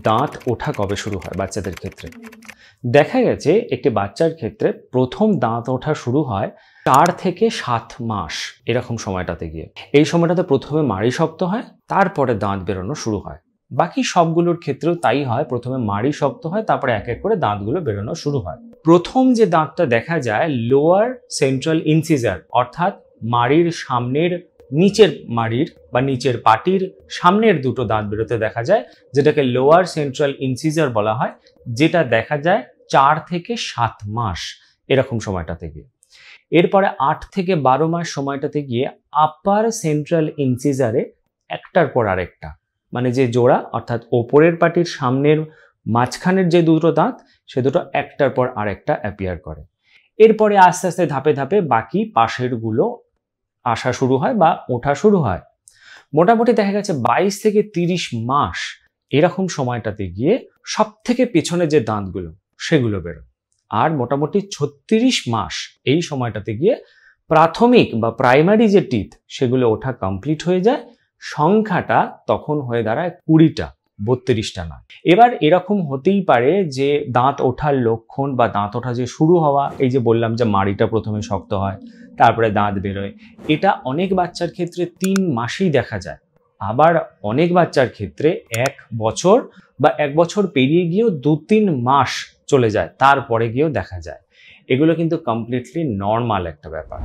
দাঁত ওঠা কবে শুরু হয় বাচ্চাদের ক্ষেত্রে? দেখা গেছে একটি বাচ্চার ক্ষেত্রে প্রথম দাঁত ওঠা শুরু হয় 4 থেকে 7 মাস এরকম সময়টাতে গিয়ে। এই সময়টাতে প্রথমে মাড়ি শক্ত হয়, তারপরে দাঁত বেরোনো শুরু হয়। বাকি সবগুলোর ক্ষেত্রেও তাই হয়, প্রথমে মাড়ি শক্ত হয়, তারপরে এক এক করে দাঁতগুলো বেরোনো শুরু হয়। প্রথম যে দাঁতটা দেখা যায় লোয়ার সেন্ট্রাল ইনসিজার, অর্থাৎ মাড়ির সামনের নিচের মাড়ির বা নিচের পাটির সামনের দুটো দাঁত বেরোতে দেখা যায়, যেটাকে লোয়ার সেন্ট্রাল ইনসিজার বলা হয়, যেটা দেখা যায় 4 থেকে 7 মাস এরকম সময়টাতে গিয়ে। এরপরে 8 থেকে 12 মাস সময়টাতে গিয়ে আপার সেন্ট্রাল ইনসিজারে একটার পর আরেকটা, মানে যে জোড়া অর্থাৎ ওপরের পাটির সামনের মাঝখানের যে দুটো দাঁত, সে দুটো একটার পর আরেকটা অ্যাপিয়ার করে। এরপরে আস্তে আস্তে ধাপে ধাপে বাকি পাশের গুলো আসা শুরু হয় বা ওঠা শুরু হয়। মোটামুটি দেখা গেছে 22 থেকে 30 মাস এরকম সময়টাতে গিয়ে সব থেকে পেছনে যে দাঁতগুলো সেগুলো বেরোয়। আর মোটামুটি 36 মাস এই সময়টাতে গিয়ে প্রাথমিক বা প্রাইমারি যে টিথ সেগুলো ওঠা কমপ্লিট হয়ে যায়। সংখ্যাটা তখন হয়ে দাঁড়ায় 20টা, 32টা না। এবার এরকম হতেই পারে যে দাঁত ওঠার লক্ষণ বা দাঁত ওঠা যে শুরু হওয়া, এই যে বললাম যে মাড়িটা প্রথমে শক্ত হয়, তারপরে দাঁত বেরোয়, এটা অনেক বাচ্চার ক্ষেত্রে 3 মাসেই দেখা যায়। আবার অনেক বাচ্চার ক্ষেত্রে 1 বছর বা 1 বছর পেরিয়ে গিয়েও 2-3 মাস চলে যায়, তারপরে গিয়েও দেখা যায়। এগুলো কিন্তু কমপ্লিটলি নর্মাল একটা ব্যাপার।